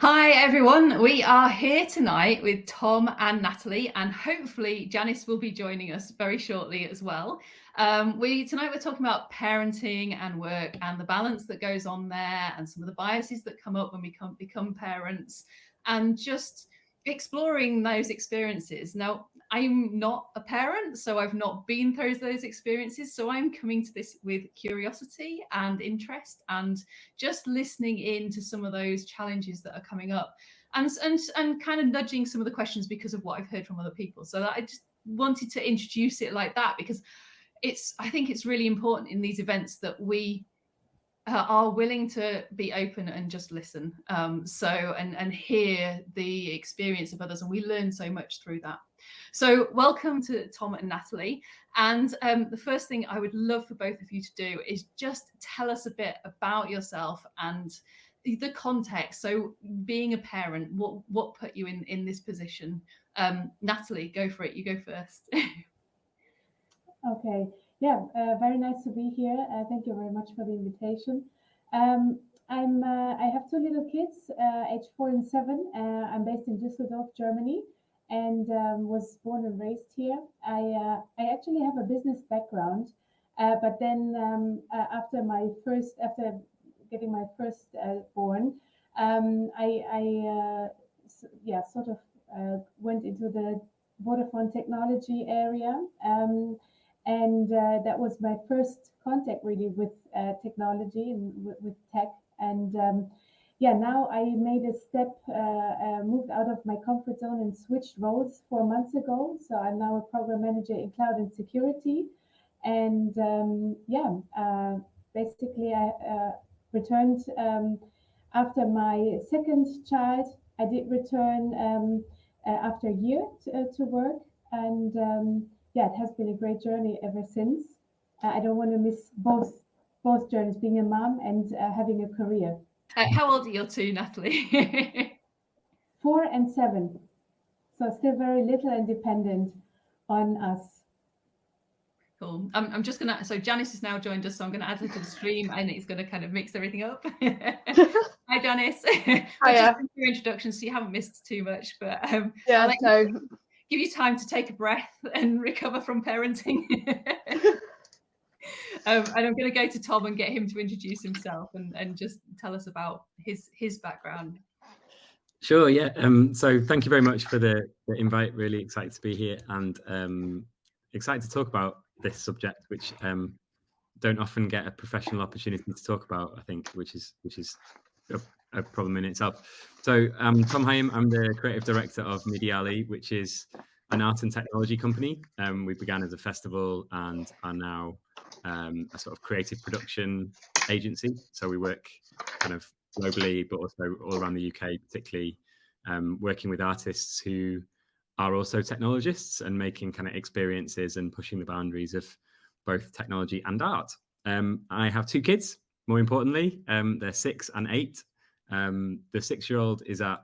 Hi everyone, we are here tonight with Tom and Natalie, and hopefully Janice will be joining us very shortly as well. Tonight we're talking about parenting and work and the balance that goes on there, and some of the biases that come up when we become parents, and just exploring those experiences. Now, I'm not a parent, so I've not been through those experiences, so I'm coming to this with curiosity and interest, and just listening in to some of those challenges that are coming up, and kind of nudging some of the questions because of what I've heard from other people. So I just wanted to introduce it like that, because I think it's really important in these events that we are willing to be open and just listen, and hear the experience of others, and we learn so much through that. So welcome to Tom and Natalie. And the first thing I would love for both of you to do is just tell us a bit about yourself and the context. So being a parent, what put you in this position? Natalie, go for it. You go first. Okay. Yeah, very nice to be here. Thank you very much for the invitation. Um, I have two little kids, age 4 and 7. I'm based in Düsseldorf, Germany, and was born and raised here. I actually have a business background, but then after getting my first born, I sort of went into the Vodafone technology area. And that was my first contact really with technology and with tech. And yeah, now I made a step, moved out of my comfort zone and switched roles 4 months ago. So I'm now a program manager in cloud and security. And basically I returned after my second child. I did return after a year to work. And yeah, it has been a great journey ever since. I don't want to miss both journeys, being a mom and having a career. How old are your two, Natalie? 4 and 7, so still very little and dependent on us. Cool. I'm just gonna. So Janice has now joined us, so I'm gonna add her to the stream, and it's gonna kind of mix everything up. Hi, Janice. Hiya. Just your introduction, so you haven't missed too much, but Yeah, I'll give you time to take a breath and recover from parenting. And I'm going to go to Tom and get him to introduce himself and just tell us about his background. Sure, yeah. So thank you very much for the invite. Really excited to be here, and excited to talk about this subject, which don't often get a professional opportunity to talk about, I think, which is a problem in itself. So Tom Higham, I'm the creative director of Mediali, which is an art and technology company. We began as a festival and are now a sort of creative production agency. So we work kind of globally, but also all around the UK, particularly working with artists who are also technologists and making kind of experiences and pushing the boundaries of both technology and art. I have two kids, more importantly. They're 6 and 8. The 6-year-old is at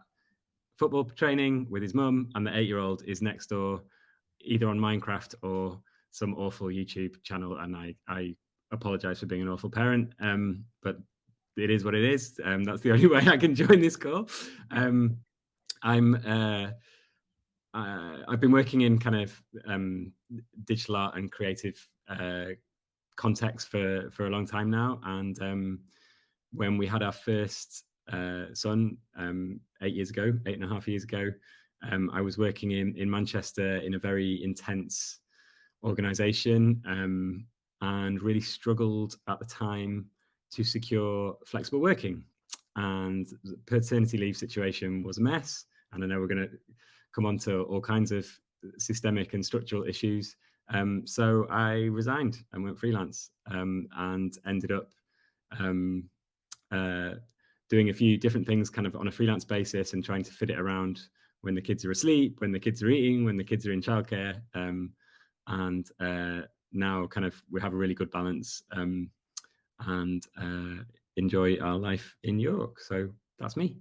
football training with his mum, and the 8-year-old is next door, either on Minecraft or some awful YouTube channel. And I apologize for being an awful parent, but it is what it is. That's the only way I can join this call. I've been working in kind of digital art and creative context for a long time now. And when we had our first son 8.5 years ago, I was working in Manchester in a very intense organization, and really struggled at the time to secure flexible working. And the paternity leave situation was a mess. And I know we're going to come on to all kinds of systemic and structural issues. So I resigned and went freelance, and ended up doing a few different things kind of on a freelance basis and trying to fit it around when the kids are asleep, when the kids are eating, when the kids are in childcare. And now kind of we have a really good balance, and enjoy our life in York. So that's me.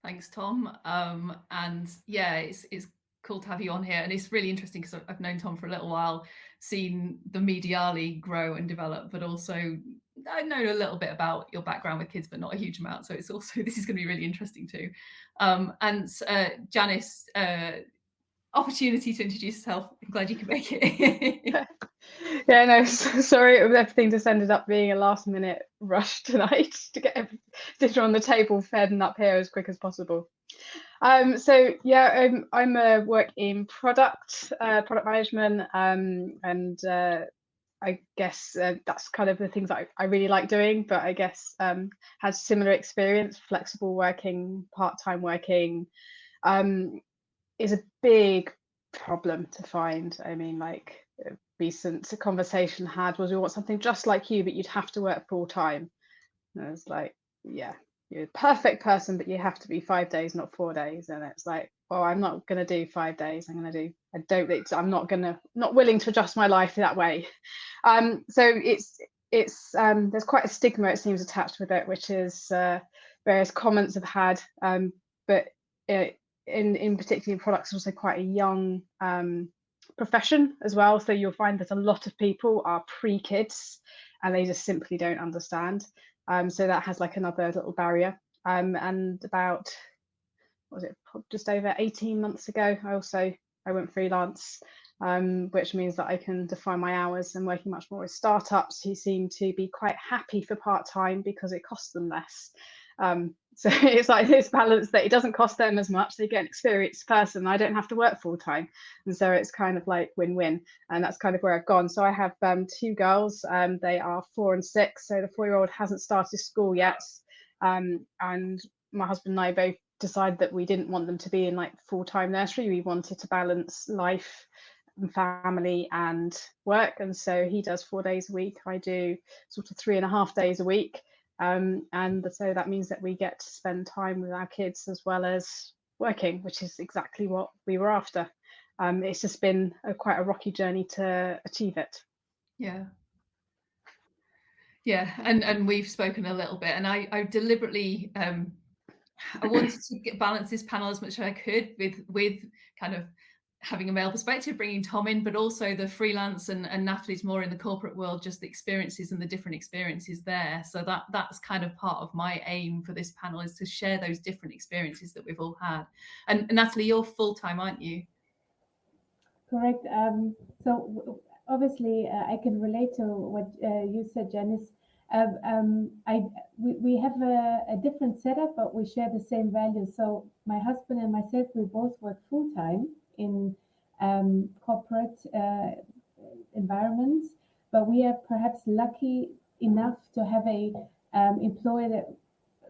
Thanks, Tom. And yeah, it's cool to have you on here, and it's really interesting because I've known Tom for a little while, seen the mediali grow and develop, but also I know a little bit about your background with kids, but not a huge amount. So it's also, this is going to be really interesting too. And Janice, opportunity to introduce yourself. I'm glad you could make it. Yeah, no, sorry, everything just ended up being a last minute rush tonight to get dinner on the table, fed and up here as quick as possible. So yeah, I'm work in product management, and I guess that's kind of the things that I really like doing, but I guess has similar experience. Flexible working, part-time working is a big problem to find. I mean, like a recent conversation had was, we want something just like you, but you'd have to work full time. And I was like, yeah, you're a perfect person, but you have to be 5 days, not 4 days. And it's like, well, I'm not going to do 5 days. I'm not willing to adjust my life that way. So it's there's quite a stigma, it seems, attached with it, which is various comments have had, but in particularly in products, also quite a young profession as well. So you'll find that a lot of people are pre-kids and they just simply don't understand. So that has like another little barrier. And about, what was it, just over 18 months ago, I went freelance, which means that I can define my hours, and working much more with startups who seem to be quite happy for part-time because it costs them less. So it's like this balance that it doesn't cost them as much, they get an experienced person, I don't have to work full time, and so it's kind of like win-win, and that's kind of where I've gone. So I have 2 girls, they are 4 and 6, so the 4-year-old hasn't started school yet, and my husband and I both decided that we didn't want them to be in like full-time nursery. We wanted to balance life and family and work, and so he does 4 days a week, I do sort of 3.5 days a week. And so that means that we get to spend time with our kids as well as working, which is exactly what we were after. It's just been quite a rocky journey to achieve it. Yeah, and we've spoken a little bit, and I deliberately I wanted to balance this panel as much as I could with kind of having a male perspective, bringing Tom in, but also the freelance and Natalie's more in the corporate world, just the experiences and the different experiences there. So that's kind of part of my aim for this panel, is to share those different experiences that we've all had. And Natalie, you're full-time, aren't you? Correct. So obviously I can relate to what you said, Janice. We have a different setup, but we share the same values. So my husband and myself, we both work full-time in corporate environments, but we are perhaps lucky enough to have a employer that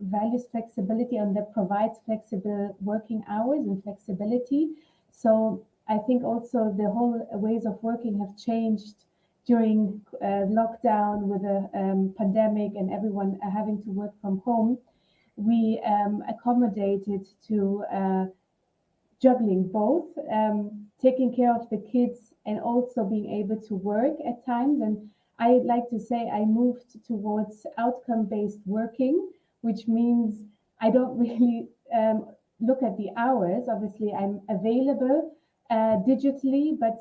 values flexibility and that provides flexible working hours and flexibility. So I think also the whole ways of working have changed during lockdown with the pandemic and everyone having to work from home. We accommodated to juggling both, taking care of the kids and also being able to work at times. And I like to say I moved towards outcome-based working, which means I don't really look at the hours. Obviously, I'm available digitally, but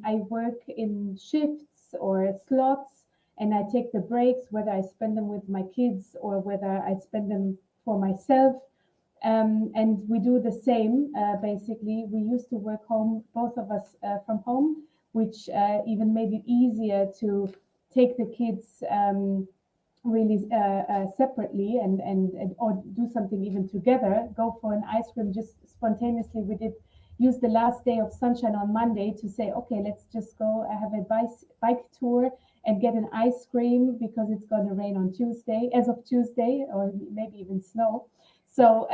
I work in shifts or slots, and I take the breaks, whether I spend them with my kids or whether I spend them for myself. And we do the same, basically. We used to work home, both of us from home, which even made it easier to take the kids really separately and or do something even together, go for an ice cream just spontaneously. We did use the last day of sunshine on Monday to say, okay, let's just go have a bike tour and get an ice cream because it's going to rain on Tuesday, as of Tuesday, or maybe even snow. So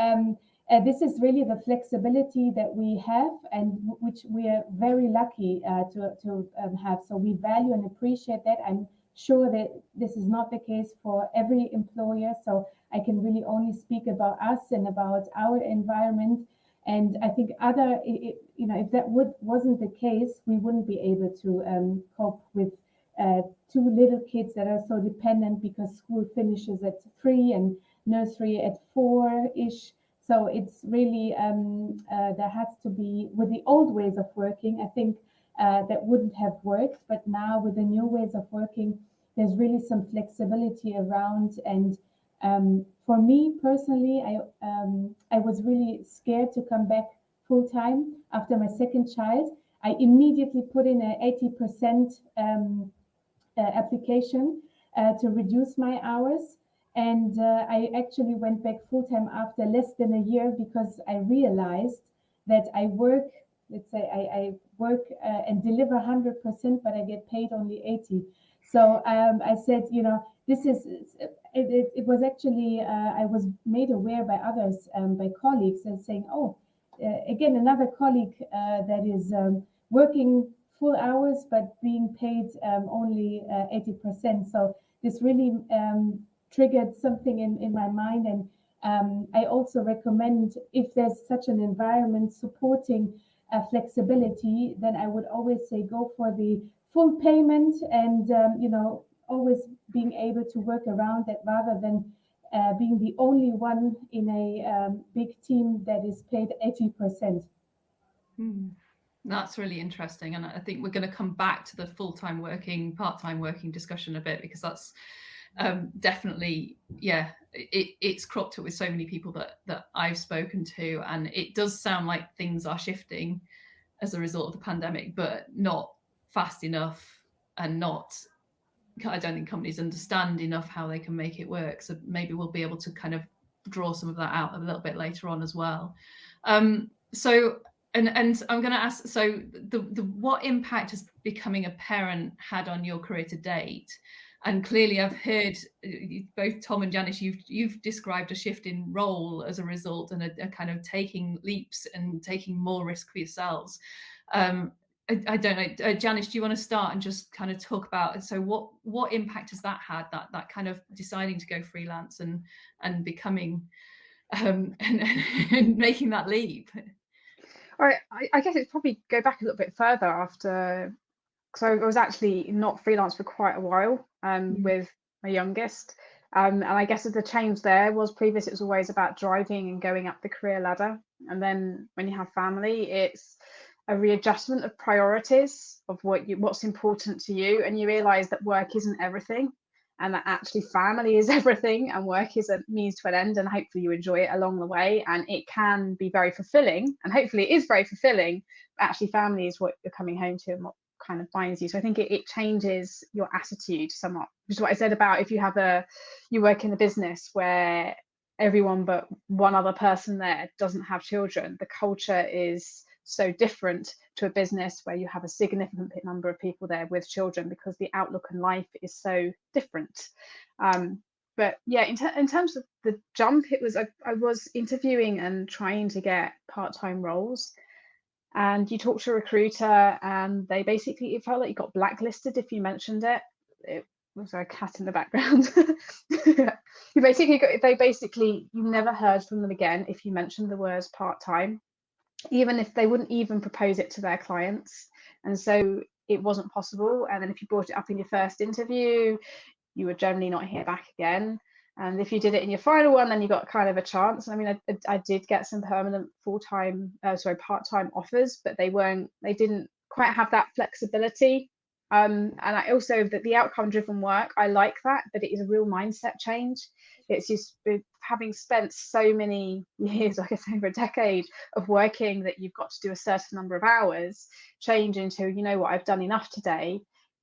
this is really the flexibility that we have, and which we are very lucky to have. So we value and appreciate that. I'm sure that this is not the case for every employer. So I can really only speak about us and about our environment. And I think if that wasn't the case, we wouldn't be able to cope with 2 little kids that are so dependent because school finishes at 3 and nursery at 4-ish. So it's really, there has to be, with the old ways of working, I think that wouldn't have worked. But now with the new ways of working, there's really some flexibility around. And for me personally, I was really scared to come back full time after my second child. I immediately put in an 80% application to reduce my hours. And I actually went back full time after less than a year, because I realized that I work, let's say I work and deliver 100%, but I get paid only 80. So I said, you know, this is, it was actually, I was made aware by others, by colleagues, and saying, oh, again, another colleague that is working full hours, but being paid only 80%. So this really triggered something in my mind. And I also recommend, if there's such an environment supporting flexibility, then I would always say go for the full payment, and you know, always being able to work around that, rather than being the only one in a big team that is paid 80%. That's really interesting, and I think we're going to come back to the full-time working, part-time working discussion a bit, because that's definitely, yeah, it's cropped up with so many people that I've spoken to, and it does sound like things are shifting as a result of the pandemic, but not fast enough, and I don't think companies understand enough how they can make it work. So maybe we'll be able to kind of draw some of that out a little bit later on as well. So I'm going to ask, so the what impact has becoming a parent had on your career to date? And clearly I've heard both Tom and Janice, you've described a shift in role as a result, and a kind of taking leaps and taking more risk for yourselves. I don't know, Janice, do you want to start and just kind of talk about, so what impact has that had, that kind of deciding to go freelance and becoming and making that leap? All right, I guess it's probably go back a little bit further after, because I was actually not freelance for quite a while with my youngest. And I guess the change there was, previous it was always about driving and going up the career ladder. And then when you have family, it's a readjustment of priorities of what's important to you. And you realize that work isn't everything, and that actually family is everything, and work is a means to an end, and hopefully you enjoy it along the way, and it can be very fulfilling, and hopefully it is very fulfilling, but actually family is what you're coming home to and what kind of binds you. So I think it changes your attitude somewhat, which is what I said about, if you work in a business where everyone but one other person there doesn't have children, the culture is so different to a business where you have a significant number of people there with children, because the outlook on life is so different. But yeah, in terms of the jump, it was, I was interviewing and trying to get part-time roles, and you talk to a recruiter and they basically, it felt like you got blacklisted if you mentioned it. It was a cat in the background. You never heard from them again if you mentioned the words part-time, even if they wouldn't even propose it to their clients. And so it wasn't possible. And then if you brought it up in your first interview, you would generally not hear back again. And if you did it in your final one, then you got kind of a chance. I mean, I did get some permanent part-time offers, but they didn't quite have that flexibility. And I also, that the outcome-driven work, I like that, but it is a real mindset change. It's just having spent so many years, like I say, over a decade of working, that you've got to do a certain number of hours, change into, you know what, I've done enough today,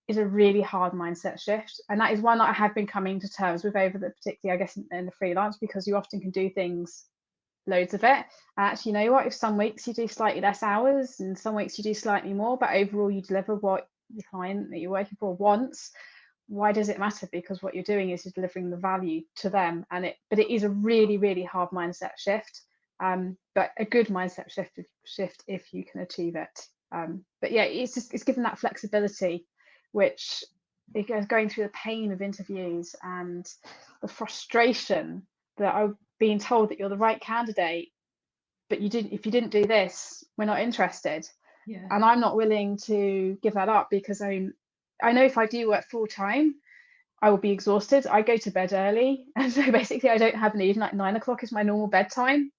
is a really hard mindset shift. And that is one that I have been coming to terms with over the, particularly I guess in the freelance, because you often can do things, loads of it, and actually, you know what, if some weeks you do slightly less hours and some weeks you do slightly more, but overall you deliver what the client that you're working for wants, why does it matter? Because what you're doing is you're delivering the value to them. But it is a really, really hard mindset shift, but a good mindset shift if you can achieve it. But yeah, it's given that flexibility, which, going through the pain of interviews and the frustration that I'm being told that you're the right candidate, but if you didn't do this, we're not interested. Yeah. And I'm not willing to give that up, because I know if I do work full time, I will be exhausted. I go to bed early, and so basically I don't have an evening. Like 9 o'clock is my normal bedtime,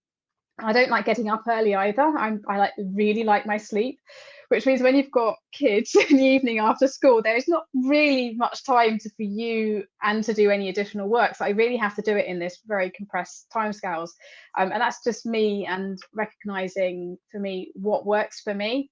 I don't like getting up early either. I really like my sleep, which means when you've got kids in the evening after school, there is not really much time for you and to do any additional work. So I really have to do it in this very compressed timescales. And that's just me, and recognizing for me what works for me,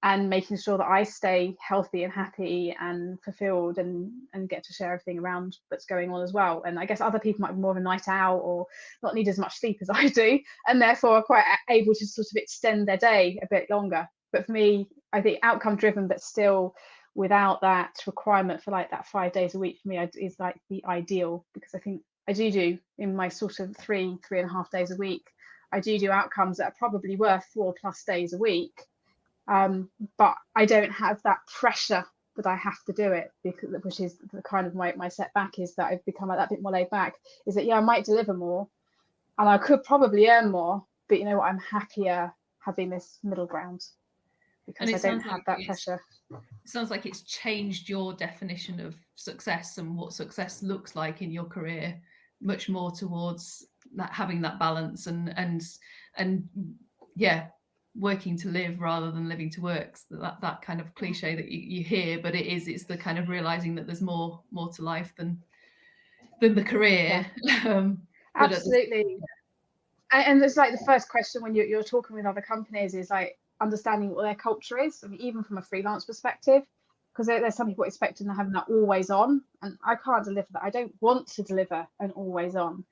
and making sure that I stay healthy and happy and fulfilled, and get to share everything around that's going on as well. And I guess other people might be more of a night owl or not need as much sleep as I do, and therefore are quite able to sort of extend their day a bit longer. But for me, I think outcome driven, but still without that requirement for like that 5 days a week, for me is like the ideal, because I think I do in my sort of 3.5 days a week, I do outcomes that are probably worth 4+ days a week. But I don't have that pressure that I have to do it, because, which is the kind of my setback, is that I've become like that bit more laid back, is that, yeah, I might deliver more and I could probably earn more, but you know what, I'm happier having this middle ground, because I don't have that pressure. It sounds like it's changed your definition of success and what success looks like in your career, much more towards that, having that balance and yeah, working to live rather than living to work. So that kind of cliche that you hear, but it's the kind of realizing that there's more to life than the career. Yeah. Absolutely. And it's like the first question when you're talking with other companies is like understanding what their culture is. I mean, even from a freelance perspective, because there's some people expecting to have that always on, and I can't deliver that. I don't want to deliver an always on.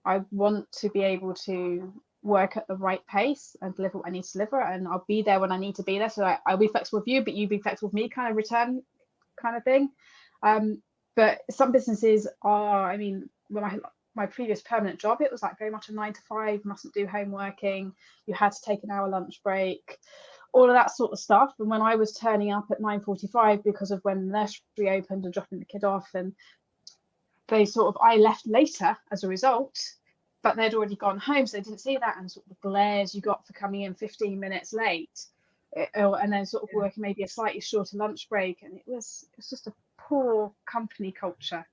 I want to be able to work at the right pace and deliver what I need to deliver, and I'll be there when I need to be there. So I'll be flexible with you, but you be flexible with me, kind of return kind of thing. But some businesses are, I mean, when my previous permanent job, it was like very much a 9 to 5, mustn't do home working, you had to take an hour lunch break, all of that sort of stuff. And when I was turning up at 9:45 because of when the nursery opened and dropping the kid off, and I left later as a result, but they'd already gone home, so they didn't see that, and sort of the glares you got for coming in 15 minutes late, and then sort of working maybe a slightly shorter lunch break, and it was just a poor company culture.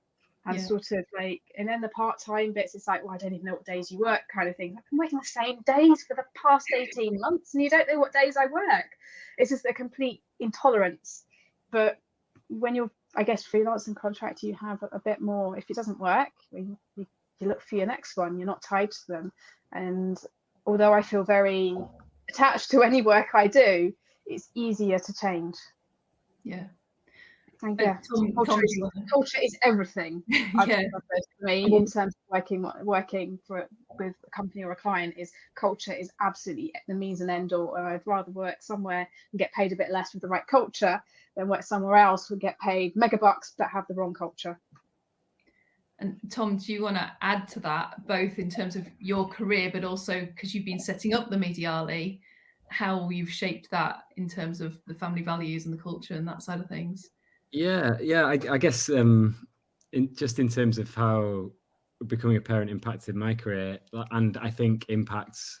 And sort of like, and then the part-time bits, it's like, well, I don't even know what days you work, kind of thing. I've been working the same days for the past 18 months and you don't know what days I work. It's just a complete intolerance. But when you're, I guess, freelance and contractor, you have a bit more. If it doesn't work, you look for your next one. You're not tied to them. And although I feel very attached to any work I do, it's easier to change. Yeah. And yeah, culture is everything. For me, in terms of working with a company or a client, is culture is absolutely the means and end all. And I'd rather work somewhere and get paid a bit less with the right culture than work somewhere else and get paid mega bucks but have the wrong culture. And Tom, do you want to add to that, both in terms of your career, but also because you've been setting up the Mediali, how you've shaped that in terms of the family values and the culture and that side of things? Yeah. I guess just in terms of how becoming a parent impacted my career, and I think impacts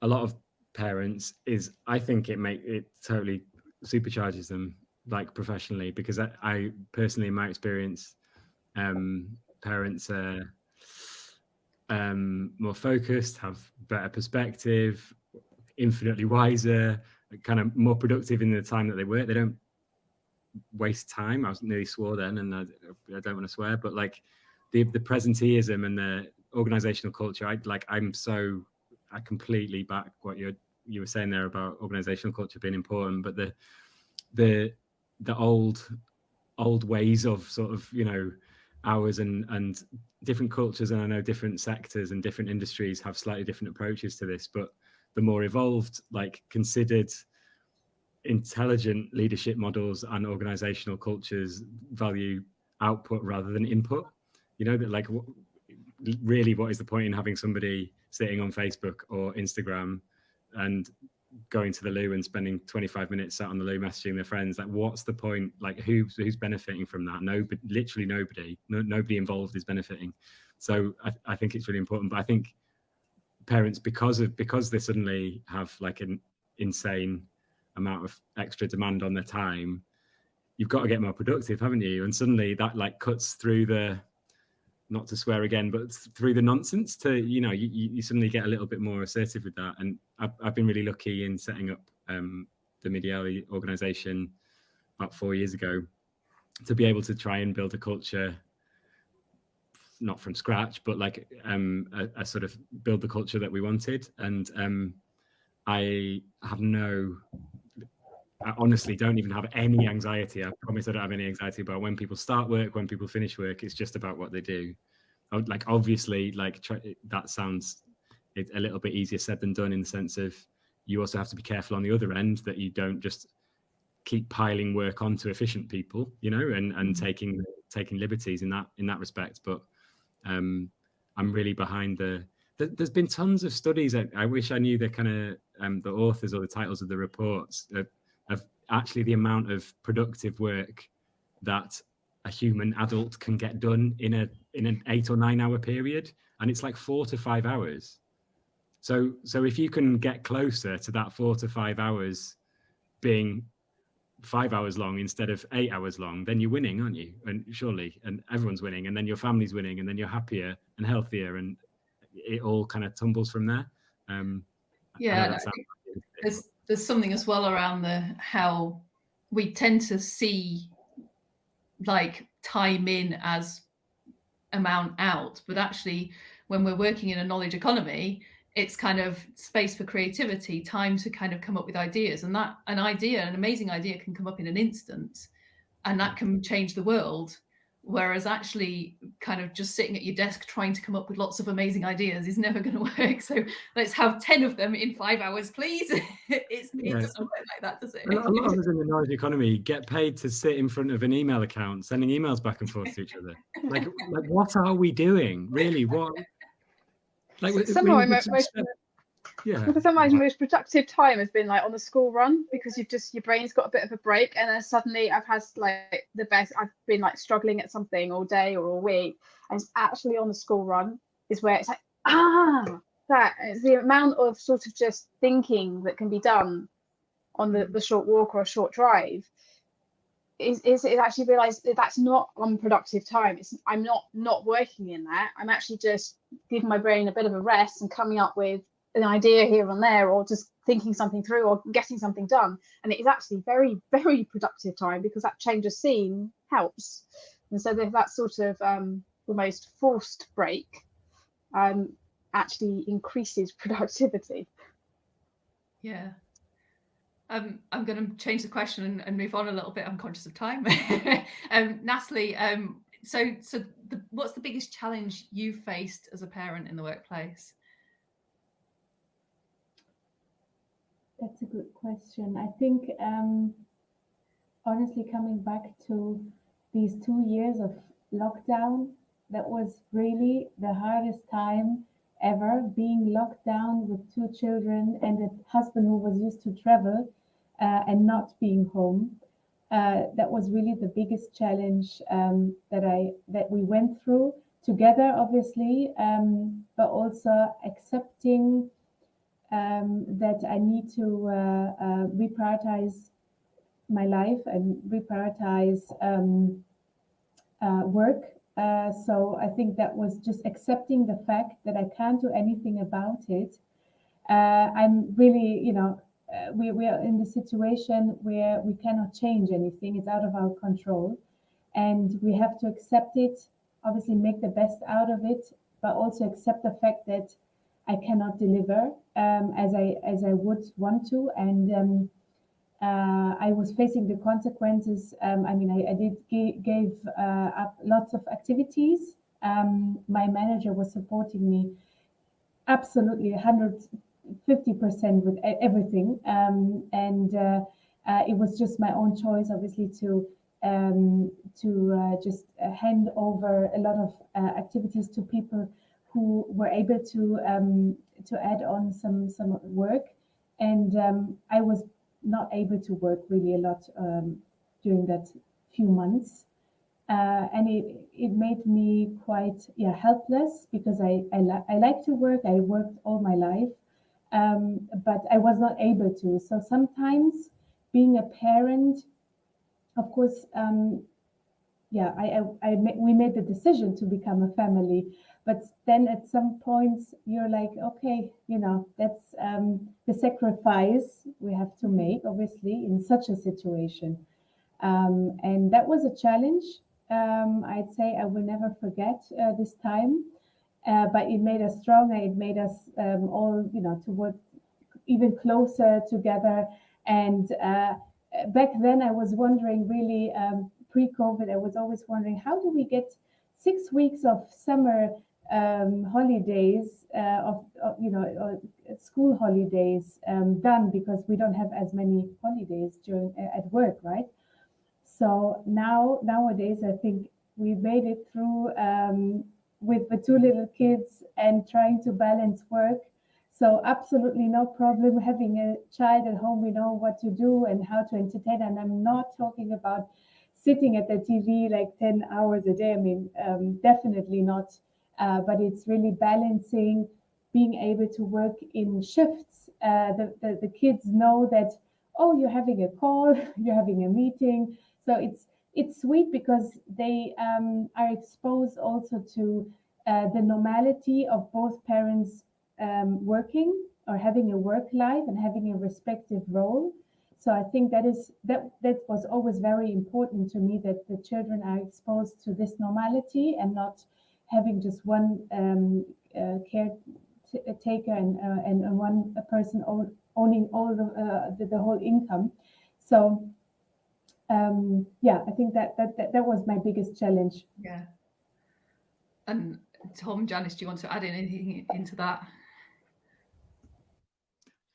a lot of parents, is I think it totally supercharges them, like professionally, because I personally, in my experience, parents are more focused, have better perspective, infinitely wiser, kind of more productive in the time that they work. They don't waste time. I was nearly swore then, and I don't want to swear, but like the presenteeism and the organizational culture, I completely back what you were saying there about organizational culture being important, but the old ways of sort of, you know, hours and different cultures, and I know different sectors and different industries have slightly different approaches to this, but the more evolved, like considered, intelligent leadership models and organizational cultures value output rather than input. You know, that like really what is the point in having somebody sitting on Facebook or Instagram and going to the loo and spending 25 minutes sat on the loo messaging their friends? Like, what's the point? Like, who's benefiting from that? Nobody, literally nobody. Nobody involved is benefiting. So I think it's really important. But I think parents, because they suddenly have like an insane amount of extra demand on their time, you've got to get more productive, haven't you? And suddenly that like cuts through the not to swear again, but through the nonsense to, you suddenly get a little bit more assertive with that. And I've been really lucky in setting up the Mediali organization about 4 years ago to be able to try and build a culture, not from scratch, but like a sort of build the culture that we wanted. And I honestly don't even have any anxiety. I promise I don't have any anxiety about when people start work, when people finish work. It's just about what they do. Like, obviously, like that sounds a little bit easier said than done, in the sense of you also have to be careful on the other end that you don't just keep piling work onto efficient people, and taking liberties in that respect. But I'm really behind there's been tons of studies. I wish I knew the kind of the authors or the titles of the reports of actually the amount of productive work that a human adult can get done in an 8 or 9 hour period, and it's like 4 to 5 hours. So if you can get closer to that 4 to 5 hours being 5 hours long instead of 8 hours long, then you're winning, aren't you? And surely, and everyone's winning, and then your family's winning, and then you're happier and healthier, and it all kind of tumbles from there. There's something as well around how we tend to see like time in as amount out, but actually when we're working in a knowledge economy, it's kind of space for creativity, time to kind of come up with ideas, and that an amazing idea can come up in an instant, and that can change the world. Whereas actually kind of just sitting at your desk trying to come up with lots of amazing ideas is never going to work. So let's have 10 of them in 5 hours, please. It doesn't work like that, does it? A lot of us in the knowledge economy get paid to sit in front of an email account, sending emails back and forth to each other. Like what are we doing, really? What? Like some of my most productive time has been like on the school run, because your brain's got a bit of a break, and then suddenly I've had like I've been like struggling at something all day or all week, and it's actually on the school run is where it's like that is the amount of sort of just thinking that can be done on the short walk or a short drive. Is actually realised that that's not unproductive time. I'm not working in that. I'm actually just giving my brain a bit of a rest and coming up with an idea here and there, or just thinking something through, or getting something done. And it is actually very, very productive time, because that change of scene helps. And so that sort of almost forced break actually increases productivity. Yeah. I'm going to change the question and move on a little bit. I'm conscious of time. Natalie, what's the biggest challenge you faced as a parent in the workplace? That's a good question. I think, honestly, coming back to these 2 years of lockdown, that was really the hardest time ever, being locked down with 2 children and a husband who was used to travel and not being home. That was really the biggest challenge that we went through together, obviously, but also accepting that I need to reprioritize my life and reprioritize work. So I think that was just accepting the fact that I can't do anything about it. I'm really, we are in the situation where we cannot change anything. It's out of our control, and we have to accept it, obviously make the best out of it, but also accept the fact that I cannot deliver as I would want to, and I was facing the consequences. I gave up lots of activities. My manager was supporting me absolutely 150% with everything, and it was just my own choice, obviously, to just hand over a lot of activities to people who were able to add on some work, and I was not able to work really a lot during that few months, and it made me quite helpless, because I like to work. I worked all my life, but I was not able to. So sometimes being a parent, of course, we made the decision to become a family. But then at some points you're like, okay, that's the sacrifice we have to make, obviously, in such a situation. And that was a challenge. I'd say I will never forget this time. But it made us stronger. It made us all, to work even closer together. And back then I was wondering, really, pre-COVID, I was always wondering, how do we get 6 weeks of summer holidays, school holidays done, because we don't have as many holidays at work, right? So nowadays, I think we made it through with the 2 little kids and trying to balance work. So absolutely no problem having a child at home. We know what to do and how to entertain. And I'm not talking about sitting at the TV like 10 hours a day. I mean, definitely not. But it's really balancing, being able to work in shifts. The kids know that, oh, you're having a call, you're having a meeting. So it's sweet because they are exposed also to the normality of both parents working or having a work life and having a respective role. So I think that was always very important to me, that the children are exposed to this normality and not having just one caretaker and one person owning all the whole income. So I think that was my biggest challenge. Yeah. And Tom, Janice, do you want to add anything into that?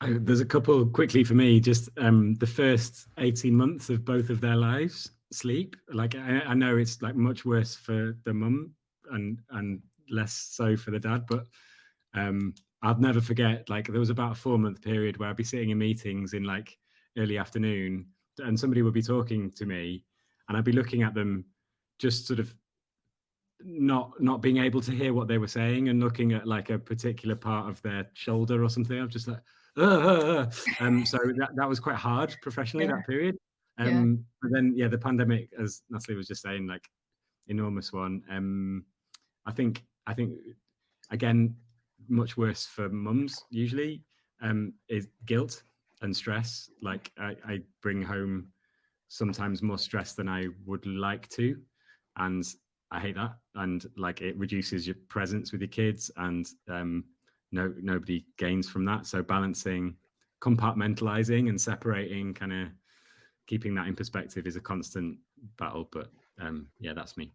There's a couple quickly for me. Just the first 18 months of both of their lives, sleep. Like I know it's like much worse for the mum and less so for the dad, but I'll never forget, like there was about a 4-month period where I'd be sitting in meetings in like early afternoon, and somebody would be talking to me and I'd be looking at them, just sort of not being able to hear what they were saying, and looking at like a particular part of their shoulder or something. I'm just like, so that was quite hard professionally, that period. But then the pandemic, as Natalie was just saying, like enormous one. I think again, much worse for mums usually, is guilt and stress. Like I bring home sometimes more stress than I would like to, and I hate that. And like it reduces your presence with your kids, and nobody gains from that. So balancing, compartmentalizing and separating, kind of keeping that in perspective is a constant battle. But that's me.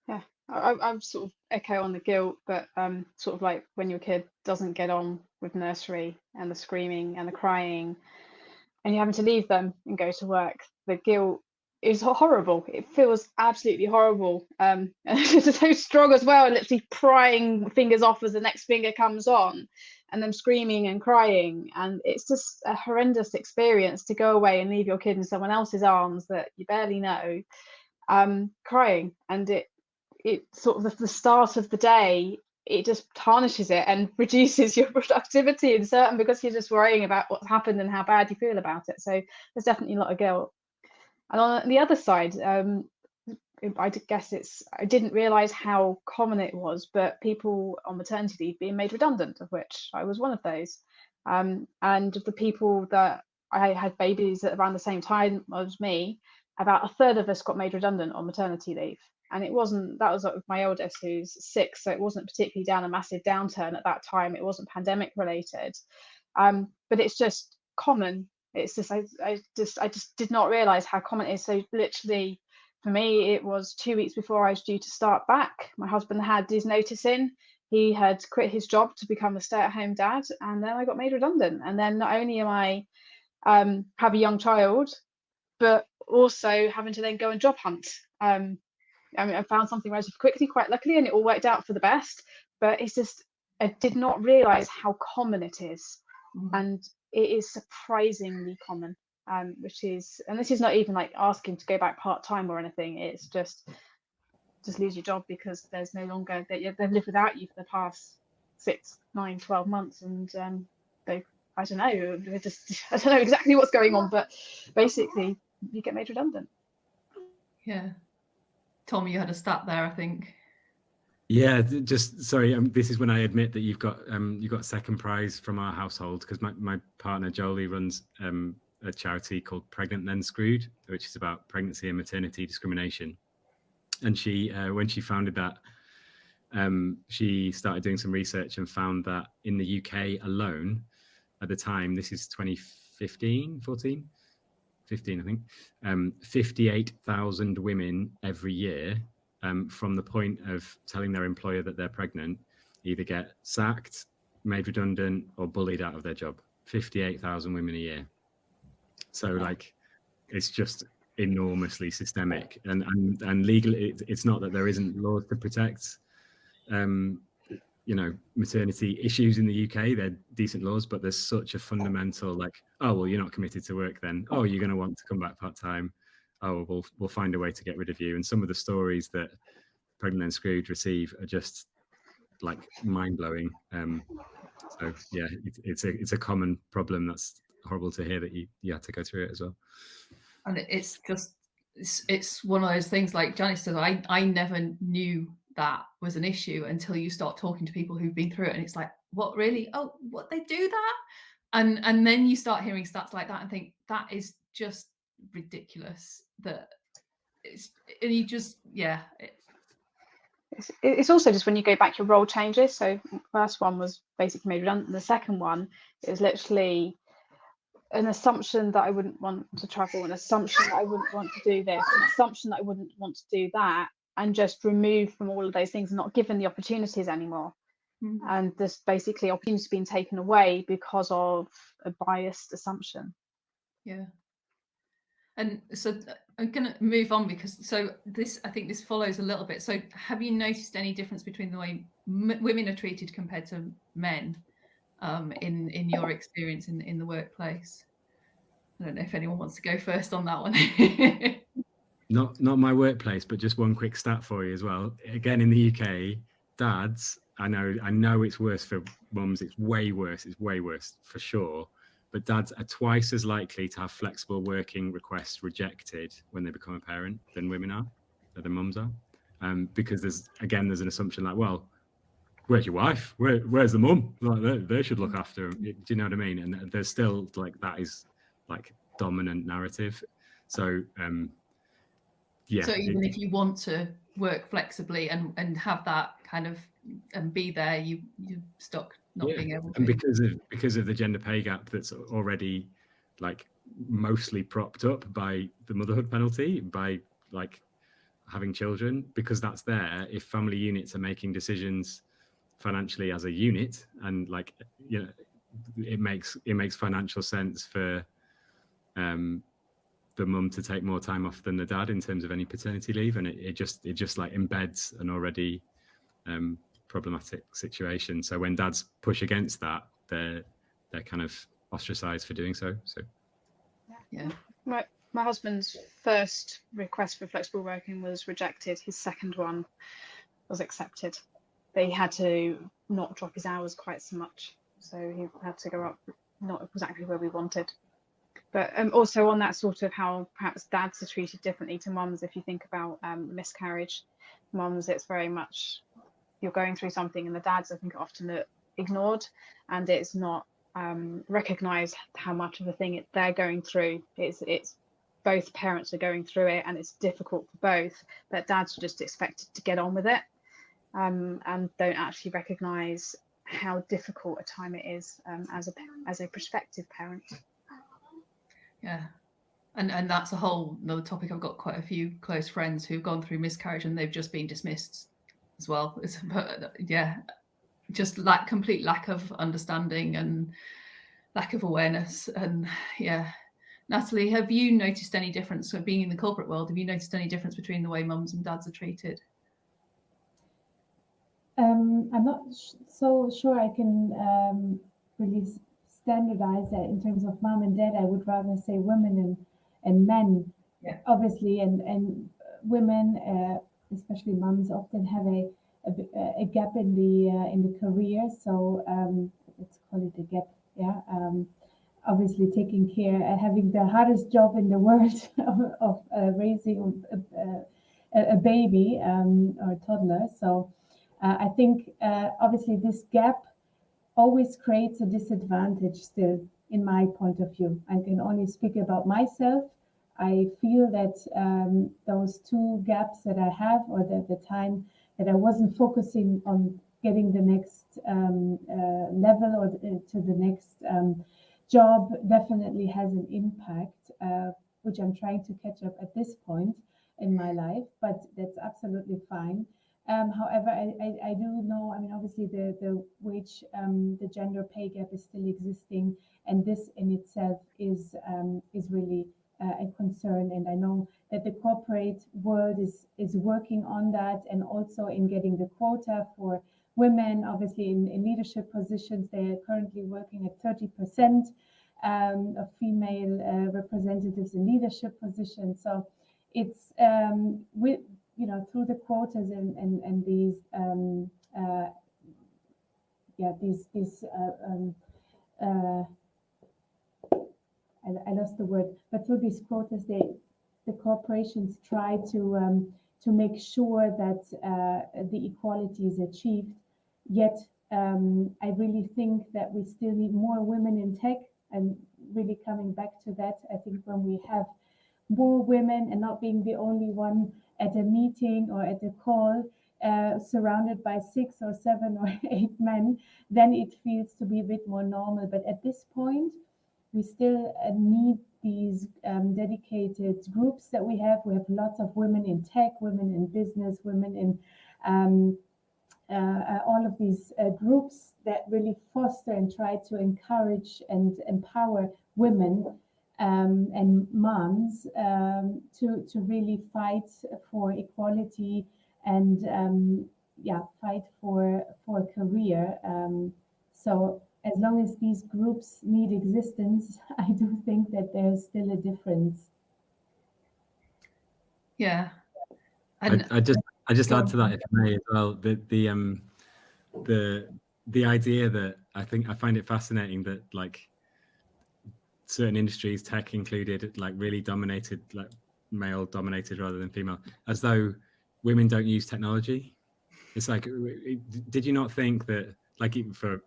Yeah, I'm sort of echo on the guilt, but sort of like when your kid doesn't get on with nursery and the screaming and the crying and you're having to leave them and go to work, the guilt is horrible. It feels absolutely horrible. And it's so strong as well, literally prying fingers off as the next finger comes on, and them screaming and crying. And it's just a horrendous experience to go away and leave your kid in someone else's arms that you barely know, crying. And it sort of the start of the day, it just tarnishes it and reduces your productivity in certain, because you're just worrying about what's happened and how bad you feel about it. So there's definitely a lot of guilt. And on the other side, I guess I didn't realize how common it was, but people on maternity leave being made redundant, of which I was one of those. And of the people that I had babies at around the same time as me, about a third of us got made redundant on maternity leave. And that was my oldest, who's 6, so it wasn't particularly down a massive downturn at that time. It wasn't pandemic related, but it's just common. It's just I just did not realize how common it is. So literally for me, it was 2 weeks before I was due to start back. My husband had his notice in. He had quit his job to become a stay-at-home dad, and then I got made redundant. And then not only am I have a young child, but also having to then go and job hunt. I mean, I found something relatively quickly, quite luckily, and it all worked out for the best. But it's just, I did not realize how common it is. And it is surprisingly common, which is, and this is not even like asking to go back part-time or anything. It's just lose your job because there's no longer, they've lived without you for the past 6, 9, 12 months. And I don't know, I don't know exactly what's going on, but basically you get made redundant. Yeah. Tom, you had a stat there, I think. Yeah, just sorry. This is when I admit that you've got second prize from our household, because my partner Joeli runs a charity called Pregnant Then Screwed, which is about pregnancy and maternity discrimination. And she, when she founded that, she started doing some research and found that in the UK alone, at the time, this is 2015, 15, I think, 58,000 women every year, from the point of telling their employer that they're pregnant, either get sacked, made redundant, or bullied out of their job. 58,000 women a year. So like, it's just enormously systemic, and legally, it's not that there isn't laws to protect maternity issues in the UK. They're decent laws, but there's such a fundamental, like, oh well, you're not committed to work then. Oh, you're going to want to come back part-time. Oh, we'll find a way to get rid of you. And some of the stories that Pregnant and Screwed receive are just like mind-blowing. So yeah, it's a common problem. That's horrible to hear that you had to go through it as well. And it's just it's one of those things, like Janice said, I never knew that was an issue until you start talking to people who've been through it, and it's like, what, really? Oh, what, they do that? And then you start hearing stats like that and think that is just ridiculous. That it's, and you just, yeah. It's also just when you go back, your role changes. So the first one was basically made redundant. The second one is literally an assumption that I wouldn't want to travel, an assumption that I wouldn't want to do this, an assumption that I wouldn't want to do that, and just removed from all of those things and not given the opportunities anymore. Mm-hmm. And there's basically opportunities being taken away because of a biased assumption. Yeah. And so I'm going to move on, because I think this follows a little bit. So have you noticed any difference between the way women are treated compared to men in your experience in the workplace? I don't know if anyone wants to go first on that one. Not my workplace, but just one quick stat for you as well. Again, in the UK, dads, I know it's worse for mums. It's way worse for sure. But dads are twice as likely to have flexible working requests rejected when they become a parent than women are, than mums are. Because there's an assumption like, well, where's your wife? Where's the mum? Like they should look after him. Do you know what I mean? And there's still like, that is like dominant narrative. So yeah. So even if you want to work flexibly and have that kind of and be there, you're stuck not being able to. And because of the gender pay gap that's already like mostly propped up by the motherhood penalty, by like having children, because that's there. If family units are making decisions financially as a unit, and like, you know, it makes financial sense for the mum to take more time off than the dad in terms of any paternity leave, and it just like embeds an already problematic situation. So when dads push against that, they're kind of ostracized for doing so. So yeah. My husband's first request for flexible working was rejected. His second one was accepted. But he had to not drop his hours quite so much, so he had to go up not exactly where we wanted. But also on that sort of how perhaps dads are treated differently to mums. If you think about miscarriage, mums, it's very much you're going through something, and the dads, I think, are often ignored, and it's not recognised how much of a thing they're going through. It's both parents are going through it, and it's difficult for both. But dads are just expected to get on with it, and don't actually recognise how difficult a time it is as a prospective parent. Yeah, and that's a whole another topic. I've got quite a few close friends who've gone through miscarriage and they've just been dismissed as well. Yeah, just complete lack of understanding and lack of awareness. And yeah, Natalie, have you noticed any difference? So being in the corporate world, have you noticed any difference between the way mums and dads are treated? I'm not so sure I can really standardize that in terms of mom and dad. I would rather say women and men, yeah. Obviously, and women, especially moms, often have a gap in the career. So let's call it a gap. Yeah, obviously taking care, having the hardest job in the world of raising a baby or a toddler. So I think obviously this gap always creates a disadvantage still, in my point of view. I can only speak about myself. I feel that those two gaps that I have, or the time that I wasn't focusing on getting the next level or to the next job, definitely has an impact, which I'm trying to catch up at this point in my life, but that's absolutely fine. However, I do know, I mean, obviously the wage, the gender pay gap is still existing, and this in itself is really a concern. And I know that the corporate world is working on that, and also in getting the quota for women, obviously in leadership positions. They are currently working at 30% of female representatives in leadership positions. So it's with, you know, through the quotas and these I lost the word, but through these quotas, the corporations try to make sure that the equality is achieved. Yet I really think that we still need more women in tech, and really coming back to that, I think when we have more women and not being the only one at a meeting or at a call surrounded by 6 or 7 or 8 men, then it feels to be a bit more normal. But at this point, we still need these dedicated groups that we have. We have lots of women in tech, women in business, women in all of these groups that really foster and try to encourage and empower women and moms to really fight for equality and fight for a career. So as long as these groups need existence, I do think that there's still a difference. Yeah. And I just add to that, if I may, as well, the idea that I find it fascinating that like certain industries, tech included, like really dominated, like male dominated rather than female, as though women don't use technology. It's like, did you not think that, like, even for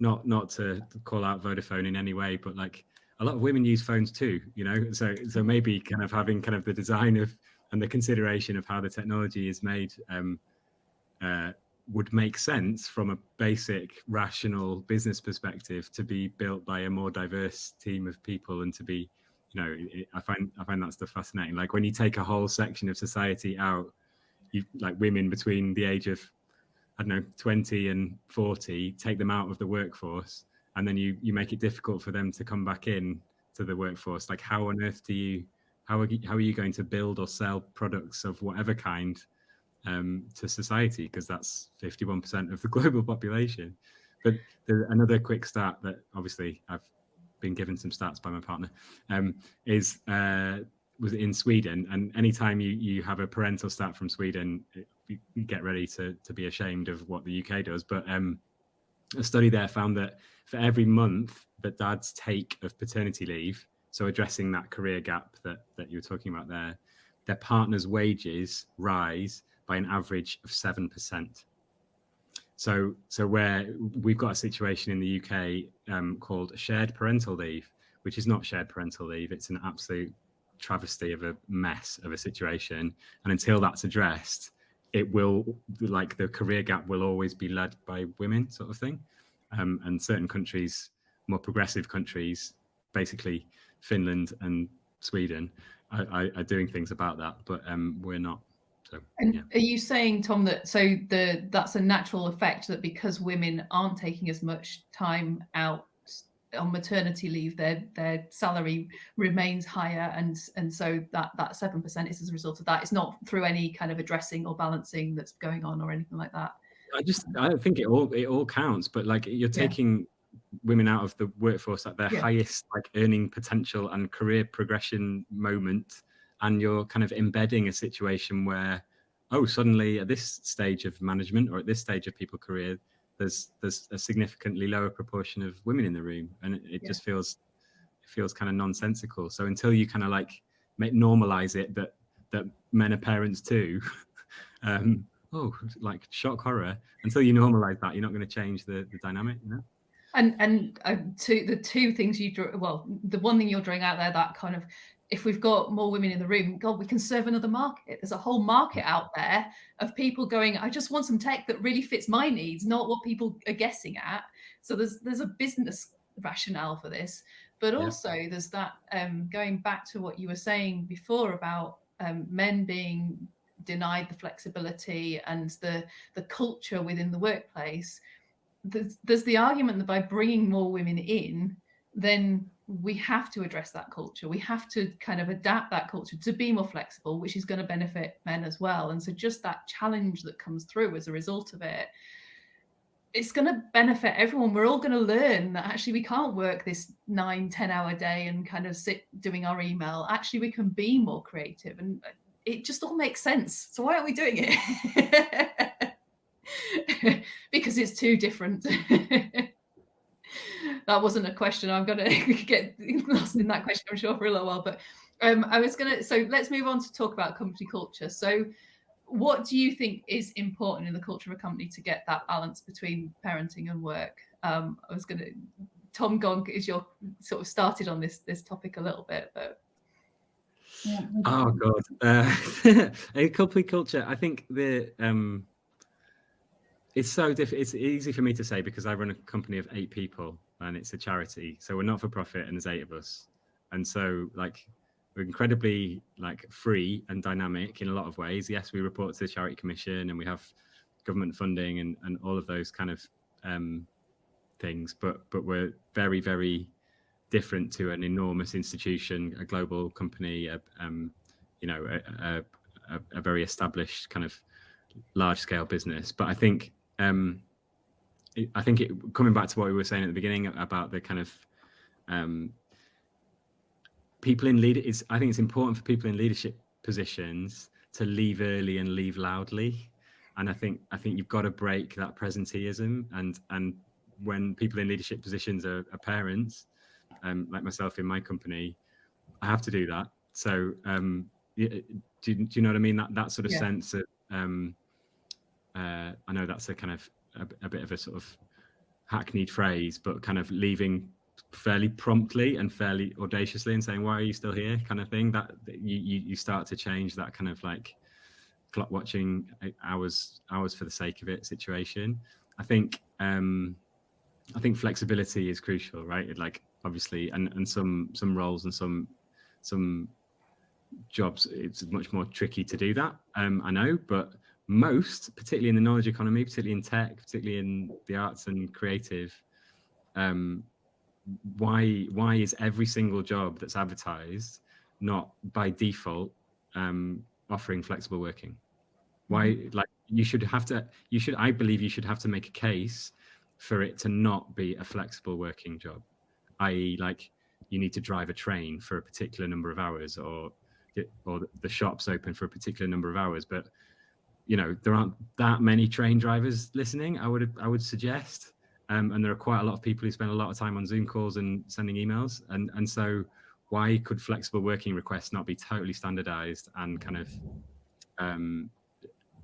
not to call out Vodafone in any way, but like a lot of women use phones too, you know? So maybe kind of having kind of the design of and the consideration of how the technology is made would make sense from a basic rational business perspective to be built by a more diverse team of people, and to be, you know, I find that stuff fascinating. Like when you take a whole section of society out, you like women between the age of, I don't know, 20 and 40, take them out of the workforce, and then you make it difficult for them to come back in to the workforce. Like how on earth how are you going to build or sell products of whatever kind to society? Because that's 51% of the global population. But there's another quick stat that obviously I've been given some stats by my partner, was in Sweden, and anytime you have a parental stat from Sweden, you get ready to be ashamed of what the UK does. But a study there found that for every month that dads take of paternity leave, so addressing that career gap that you were talking about there, their partner's wages rise by an average of 7%. So where we've got a situation in the UK called shared parental leave, which is not shared parental leave. It's an absolute travesty of a mess of a situation. And until that's addressed, it will, like, the career gap will always be led by women, sort of thing. And certain countries, more progressive countries, basically Finland and Sweden, are doing things about that, but we're not. So, and yeah. are you saying, Tom, that that's a natural effect, that because women aren't taking as much time out on maternity leave, their salary remains higher, and so that 7% is as a result of that? It's not through any kind of addressing or balancing that's going on or anything like that? I think it all counts, but like you're taking women out of the workforce at their highest like earning potential and career progression moment, and you're kind of embedding a situation where, oh, suddenly at this stage of management or at this stage of people's career, there's a significantly lower proportion of women in the room, and it just feels feels kind of nonsensical. So until you kind of like normalize it that men are parents too, oh, like shock horror. Until you normalize that, you're not going to change the dynamic, you know. And the two things you draw, well, the one thing you're drawing out there, that kind of, if we've got more women in the room, God, we can serve another market. There's a whole market out there of people going, I just want some tech that really fits my needs, not what people are guessing at. So there's a business rationale for this, but also there's that going back to what you were saying before about men being denied the flexibility and the culture within the workplace. There's the argument that by bringing more women in, then we have to address that culture. We have to kind of adapt that culture to be more flexible, which is going to benefit men as well. And so just that challenge that comes through as a result of it, it's going to benefit everyone. We're all going to learn that actually we can't work this 9-10 hour day and kind of sit doing our email. Actually, we can be more creative, and it just all makes sense. So why aren't we doing it? Because it's too different. That wasn't a question. I'm going to get lost in that question, I'm sure, for a little while. But so let's move on to talk about company culture. So what do you think is important in the culture of a company to get that balance between parenting and work? Tom Gong, is your sort of started on this topic a little bit, but. Yeah. Oh God, a company culture. I think it's so different. It's easy for me to say because I run a company of 8 people and it's a charity. So we're not for profit and there's 8 of us. And so like we're incredibly like free and dynamic in a lot of ways. Yes, we report to the Charity Commission and we have government funding and all of those kind of things. But we're very, very different to an enormous institution, a global company, a very established kind of large scale business. But I think coming back to what we were saying at the beginning about the kind of people in leadership, I think it's important for people in leadership positions to leave early and leave loudly. And I think you've got to break that presenteeism. And when people in leadership positions are parents, like myself in my company, I have to do that. So do you know what I mean? That sort of sense of I know that's a kind of a bit of a sort of hackneyed phrase, but kind of leaving fairly promptly and fairly audaciously and saying, why are you still here, kind of thing. That you start to change that kind of like clock watching hours for the sake of it situation. I think flexibility is crucial, right? Like obviously, and some roles and some jobs, it's much more tricky to do that. I know, but most, particularly in the knowledge economy, particularly in tech, particularly in the arts and creative, why is every single job that's advertised not by default offering flexible working? Why, like I believe you should have to make a case for it to not be a flexible working job, i.e. like you need to drive a train for a particular number of hours, or the shop's open for a particular number of hours. But you know, there aren't that many train drivers listening, I would suggest. And there are quite a lot of people who spend a lot of time on Zoom calls and sending emails. And so why could flexible working requests not be totally standardized and kind of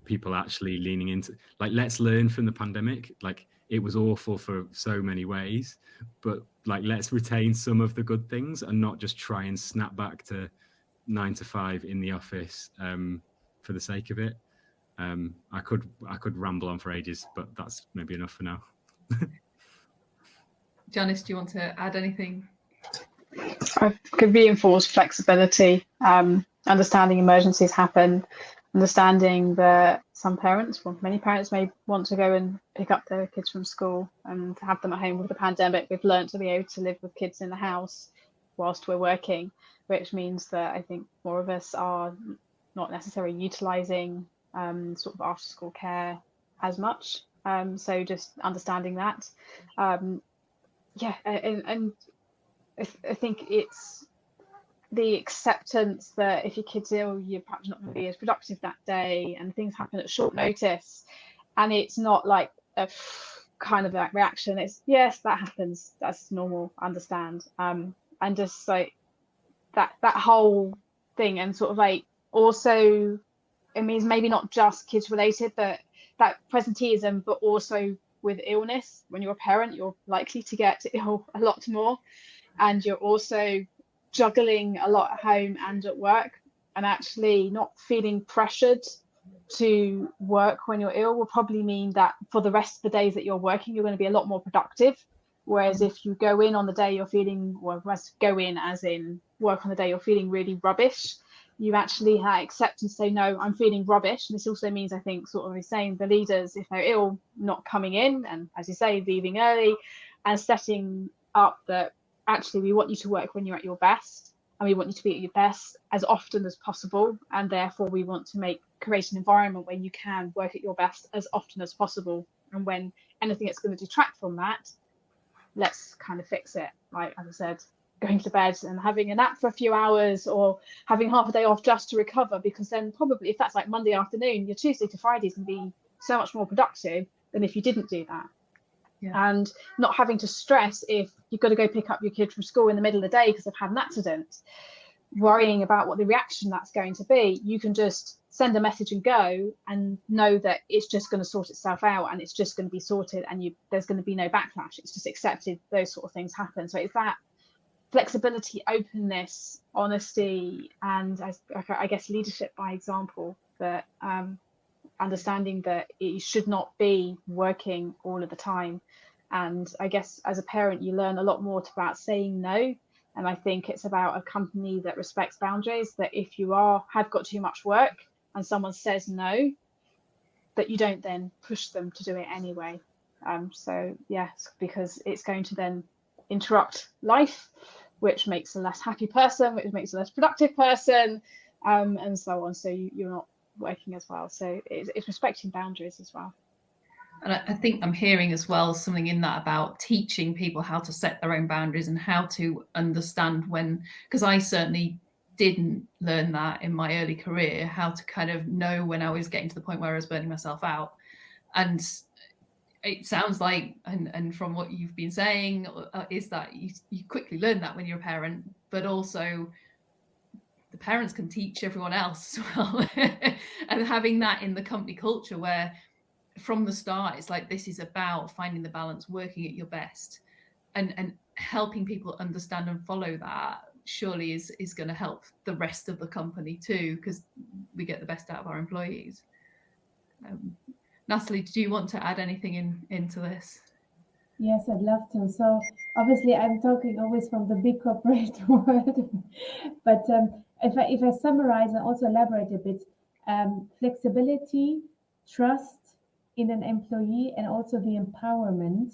people actually leaning into, like, let's learn from the pandemic. Like, it was awful for so many ways, but like, let's retain some of the good things and not just try and snap back to 9 to 5 in the office for the sake of it. I could ramble on for ages, but that's maybe enough for now. Janice, do you want to add anything? I could reinforce flexibility, understanding emergencies happen, understanding that some parents, well, many parents may want to go and pick up their kids from school and have them at home. With the pandemic, we've learned to be able to live with kids in the house whilst we're working, which means that I think more of us are not necessarily utilising sort of after school care as much. So just understanding that. And I think it's the acceptance that if your kid's ill, you're perhaps not going to be as productive that day, and things happen at short notice, and it's not like a kind of that reaction. It's, yes, that happens, that's normal, understand. and just like that whole thing. And sort of like also it means maybe not just kids related, but that presenteeism, but also with illness. When you're a parent, you're likely to get ill a lot more, and you're also juggling a lot at home and at work, and actually not feeling pressured to work when you're ill will probably mean that for the rest of the days that you're working, you're going to be a lot more productive. Whereas if you go in on the day you're feeling, or go in as in work on the day you're feeling really rubbish, you actually accept and say, no, I'm feeling rubbish. And this also means, I think, sort of saying the leaders, if they're ill, not coming in, and as you say, leaving early, and setting up that actually we want you to work when you're at your best, and we want you to be at your best as often as possible, and therefore we want to create an environment where you can work at your best as often as possible. And when anything that's going to detract from that, let's kind of fix it. Like, as I said, going to bed and having a nap for a few hours, or having half a day off just to recover, because then probably if that's like Monday afternoon, your Tuesday to Friday is going to be so much more productive than if you didn't do that. Yeah. And not having to stress if you've got to go pick up your kid from school in the middle of the day because they've had an accident, worrying about what the reaction that's going to be. You can just send a message and go, and know that it's just going to sort itself out, and it's just going to be sorted, and there's going to be no backlash. It's just accepted those sort of things happen. So it's that flexibility, openness, honesty, and I guess leadership by example, that understanding that it should not be working all of the time. And I guess as a parent, you learn a lot more about saying no. And I think it's about a company that respects boundaries, that if you have got too much work and someone says no, that you don't then push them to do it anyway. So yes, because it's going to then interrupt life, which makes a less happy person, which makes a less productive person, and so on. So you're not working as well. So it's respecting boundaries as well. And I think I'm hearing as well something in that about teaching people how to set their own boundaries and how to understand when, because I certainly didn't learn that in my early career, how to kind of know when I was getting to the point where I was burning myself out. And it sounds like, and from what you've been saying, is that you quickly learn that when you're a parent, but also the parents can teach everyone else as well. And having that in the company culture where from the start, it's like, this is about finding the balance, working at your best, and helping people understand and follow that surely is going to help the rest of the company too, because we get the best out of our employees. Natalie, do you want to add anything into this? Yes, I'd love to. So obviously I'm talking always from the big corporate world, but if I summarize and also elaborate a bit, flexibility, trust in an employee, and also the empowerment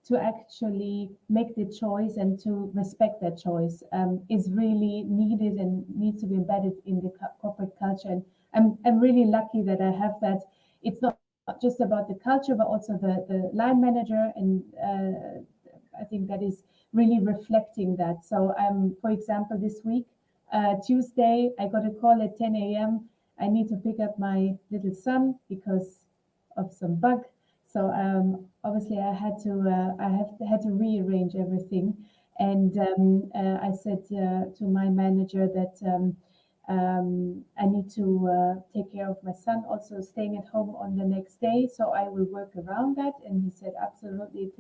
to actually make the choice and to respect that choice is really needed and needs to be embedded in the corporate culture. And I'm really lucky that I have that. It's not just about the culture, but also the line manager. And I think that is really reflecting that. So for example, this week, Tuesday, I got a call at 10 a.m. I need to pick up my little son because of some bug. So obviously I had to rearrange everything. And I said to my manager that I need to take care of my son, also staying at home on the next day. So I will work around that. And he said, absolutely,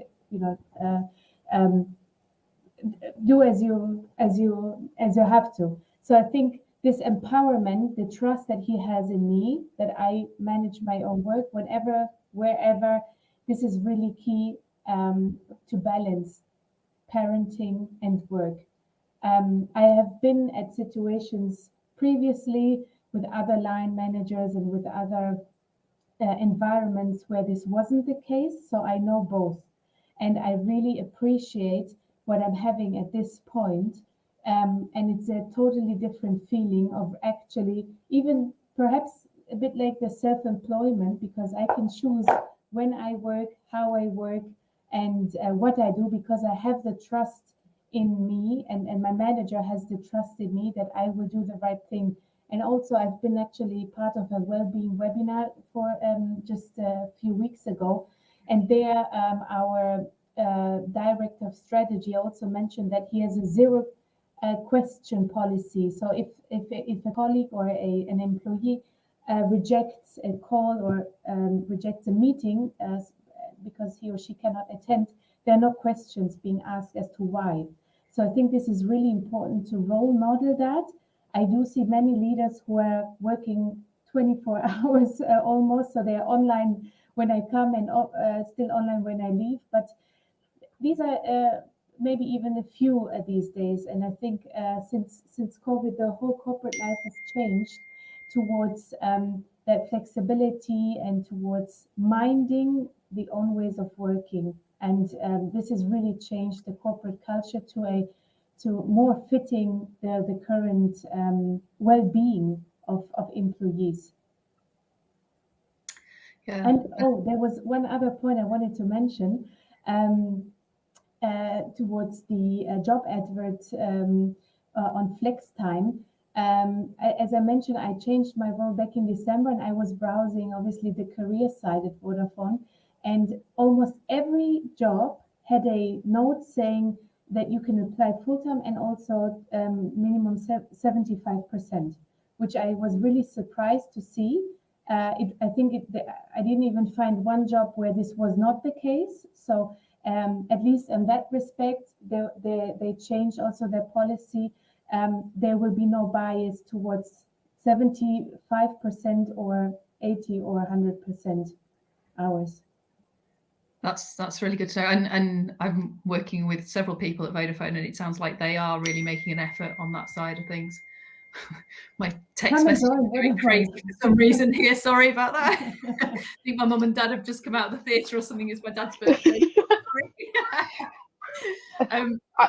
do as you have to. So I think this empowerment, the trust that he has in me, that I manage my own work whenever, wherever, this is really key to balance parenting and work. I have been at situations previously with other line managers and with other environments where this wasn't the case. So I know both. And I really appreciate what I'm having at this point. And it's a totally different feeling of actually, even perhaps a bit like the self-employment, because I can choose when I work, how I work, and what I do, because I have the trust in me, and my manager has the trust in me that I will do the right thing. And also I've been actually part of a well-being webinar for just a few weeks ago, and there our director of strategy also mentioned that he has a question policy. So if a colleague or an employee rejects a call or rejects a meeting because he or she cannot attend, there are no questions being asked as to why. So I think this is really important to role model that. I do see many leaders who are working 24 hours almost, so they are online when I come and still online when I leave. But these are maybe even a few these days. And I think since COVID, the whole corporate life has changed towards that flexibility and towards minding the own ways of working. And this has really changed the corporate culture to more fitting the current well-being of employees. Yeah. And there was one other point I wanted to mention. Towards the job advert on flex time. As I mentioned, I changed my role back in December, and I was browsing obviously the career side at Vodafone, and almost every job had a note saying that you can apply full-time and also minimum 75%, which I was really surprised to see. I didn't even find one job where this was not the case. So at least in that respect, they changed also their policy. There will be no bias towards 75% or 80 or 100% hours. That's really good to know. And I'm working with several people at Vodafone, and it sounds like they are really making an effort on that side of things. My text message is going crazy for some reason here. Sorry about that. I think my mum and dad have just come out of the theatre or something. It's my dad's birthday.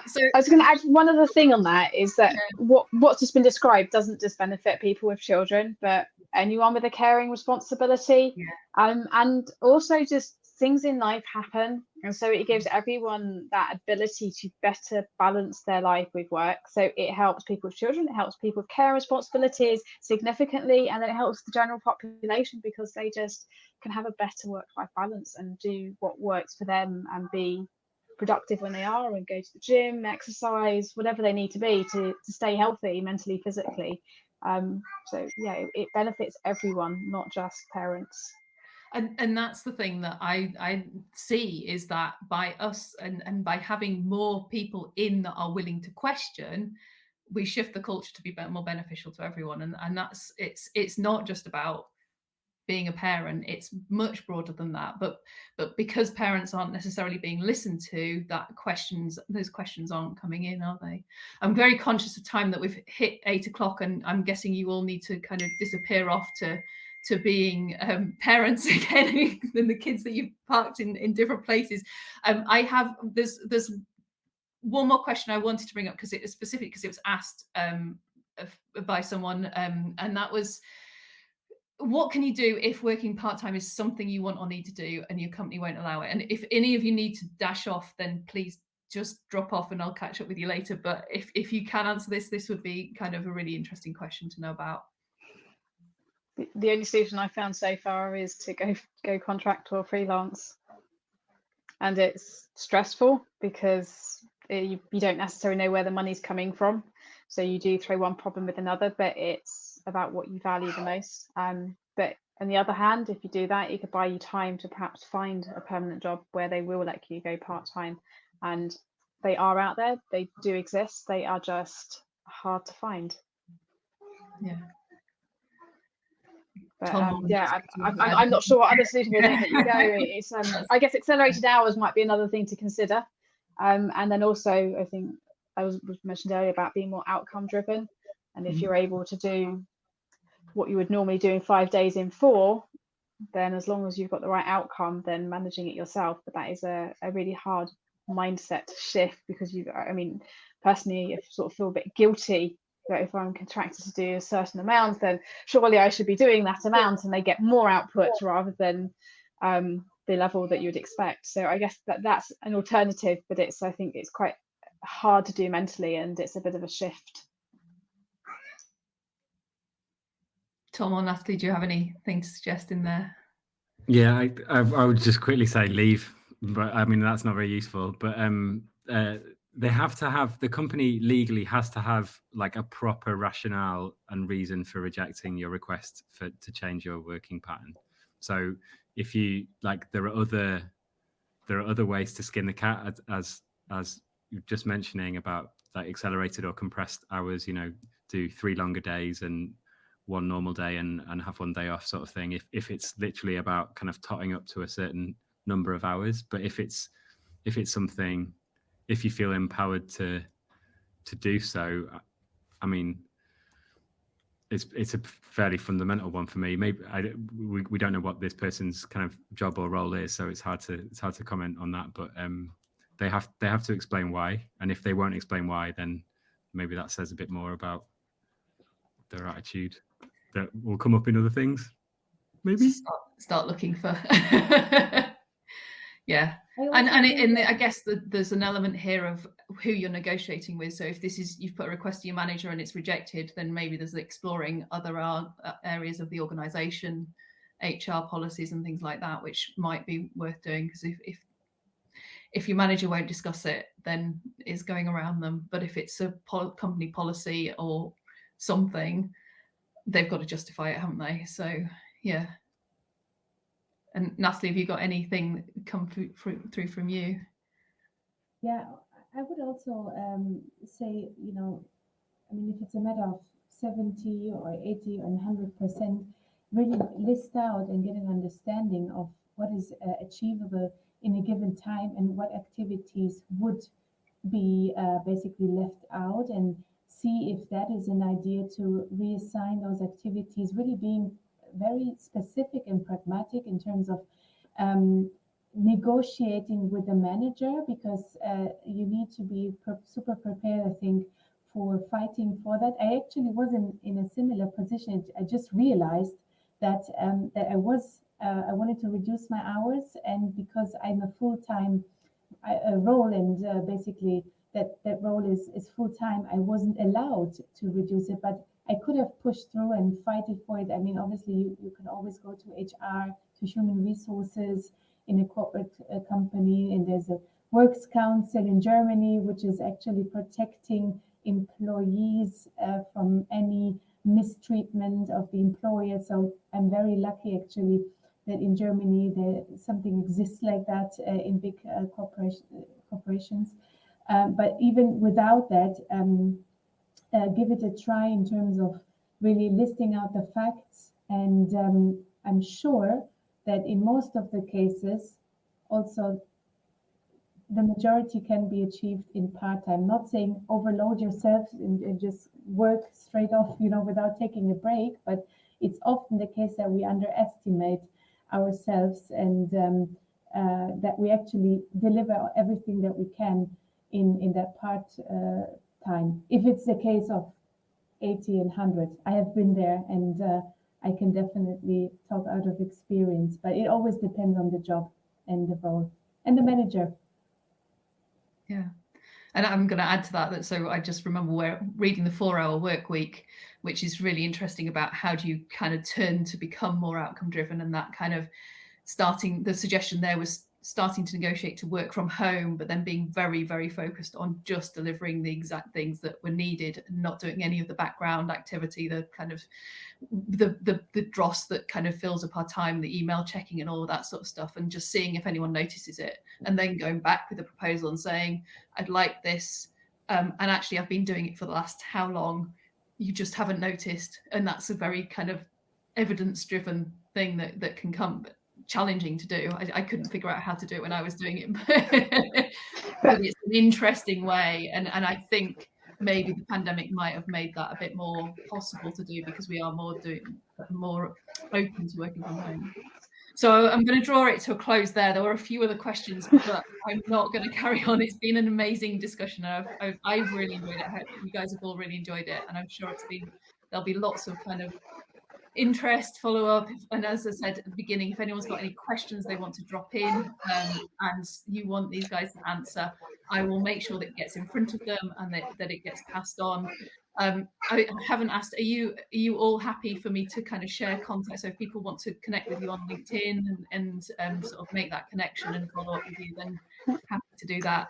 So I was going to add one other thing on that, is that what's just been described doesn't just benefit people with children, but anyone with a caring responsibility. And also just things in life happen, and so it gives everyone that ability to better balance their life with work. So it helps people with children, it helps people with care responsibilities significantly, and then it helps the general population because they just can have a better work-life balance and do what works for them and be productive when they are, and go to the gym, exercise, whatever they need to be to stay healthy mentally, physically. So yeah, it benefits everyone, not just parents. And that's the thing that I see, is that by us and by having more people in that are willing to question, we shift the culture to be more beneficial to everyone. And that's it's not just about being a parent, it's much broader than that. But because parents aren't necessarily being listened to, those questions aren't coming in, are they? I'm very conscious of time, that we've hit 8 o'clock, and I'm guessing you all need to kind of disappear off to being parents again, than the kids that you've parked in different places. There's one more question I wanted to bring up, because it was specific, because it was asked by someone, and that was, what can you do if working part-time is something you want or need to do and your company won't allow it? And if any of you need to dash off, then please just drop off and I'll catch up with you later. But if you can answer this would be kind of a really interesting question to know about. The only solution I found so far is to go contractor or freelance, and it's stressful because you don't necessarily know where the money's coming from, so you do throw one problem with another, but it's about what you value the most. But on the other hand, if you do that, it could buy you time to perhaps find a permanent job where they will let you go part-time, and they are out there, they do exist, they are just hard to find. Yeah. But I'm not sure what other solution will let you go. It's I guess accelerated hours might be another thing to consider, and then also I think I was mentioned earlier about being more outcome driven, and if you're able to do what you would normally do in 5 days in 4, then as long as you've got the right outcome, then managing it yourself. But that is a really hard mindset shift, because personally, if sort of feel a bit guilty that if I'm contracted to do a certain amount, then surely I should be doing that amount, and they get more output rather than the level that you would expect. So I guess that's an alternative, but I think it's quite hard to do mentally, and it's a bit of a shift. Tom or Natalie, do you have anything to suggest in there? Yeah, I would just quickly say leave, but I mean that's not very useful. But they have to have, the company legally has to have like a proper rationale and reason for rejecting your request to change your working pattern. So if you like, there are other ways to skin the cat, as you're just mentioning about like accelerated or compressed hours, you know, do 3 longer days and 1 normal day and have 1 day off, sort of thing, if it's literally about kind of totting up to a certain number of hours. But if it's something, if you feel empowered to do so, I mean, it's a fairly fundamental one for me. Maybe we don't know what this person's kind of job or role is, so it's hard to comment on that. But they have to explain why, and if they won't explain why, then maybe that says a bit more about their attitude that will come up in other things. Maybe start looking for yeah. I guess there's an element here of who you're negotiating with. So if this is, you've put a request to your manager and it's rejected, then maybe there's exploring other areas of the organisation, HR policies and things like that, which might be worth doing. Because if your manager won't discuss it, then it's going around them. But if it's a company policy or something, they've got to justify it, haven't they? So yeah. And Natalie, have you got anything come through from you? Yeah, I would also say, you know, I mean, if it's a matter of 70 or 80 or 100%, really list out and get an understanding of what is achievable in a given time and what activities would be basically left out, and see if that is an idea to reassign those activities, really being very specific and pragmatic in terms of negotiating with the manager, because you need to be super prepared, I think, for fighting for that. I actually was in a similar position. I just realized that that I wanted to reduce my hours, and because I'm a full-time role, and basically that role is full-time, I wasn't allowed to reduce it, but I could have pushed through and fight it for it. I mean, obviously, you can always go to HR, to human resources in a corporate company, and there's a works council in Germany, which is actually protecting employees from any mistreatment of the employer. So I'm very lucky, actually, that in Germany something exists like that in big corporations. But even without that, give it a try in terms of really listing out the facts. And I'm sure that in most of the cases, also the majority can be achieved in part-time. Not saying overload yourself and just work straight off, you know, without taking a break, but it's often the case that we underestimate ourselves, and that we actually deliver everything that we can in that part-time. If it's the case of 80 and 100, I have been there, and I can definitely talk out of experience, but it always depends on the job and the role and the manager. Yeah. And I'm going to add to that, so I just remember reading the 4-Hour Work Week, which is really interesting about how do you kind of turn to become more outcome driven, and that kind of the suggestion there was starting to negotiate to work from home, but then being very, very focused on just delivering the exact things that were needed and not doing any of the background activity, the kind of the dross that kind of fills up our time, the email checking and all of that sort of stuff, and just seeing if anyone notices it, and then going back with a proposal and saying, I'd like this, and actually I've been doing it for the last how long, you just haven't noticed. And that's a very kind of evidence-driven thing that can come challenging to do. I couldn't figure out how to do it when I was doing it, but it's an interesting way, and I think maybe the pandemic might have made that a bit more possible to do, because we are more open to working from home. So I'm going to draw it to a close there. There were a few other questions, but I'm not going to carry on. It's been an amazing discussion. I've really enjoyed it. I hope you guys have all really enjoyed it, and I'm sure there'll be lots of kind of interest, follow up, and as I said at the beginning, if anyone's got any questions they want to drop in and you want these guys to answer, I will make sure that it gets in front of them and that it gets passed on. I haven't asked, are you all happy for me to kind of share contact? So if people want to connect with you on LinkedIn and sort of make that connection and follow up with you, then happy to do that.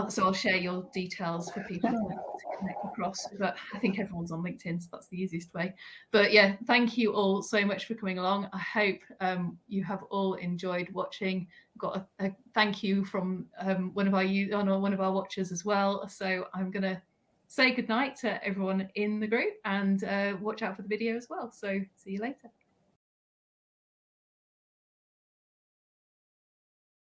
So I'll share your details for people to connect across, but I think everyone's on LinkedIn, so that's the easiest way. But yeah, thank you all so much for coming along. I hope you have all enjoyed watching. Got a thank you from one of our watchers as well. So I'm going to say goodnight to everyone in the group and watch out for the video as well. So see you later.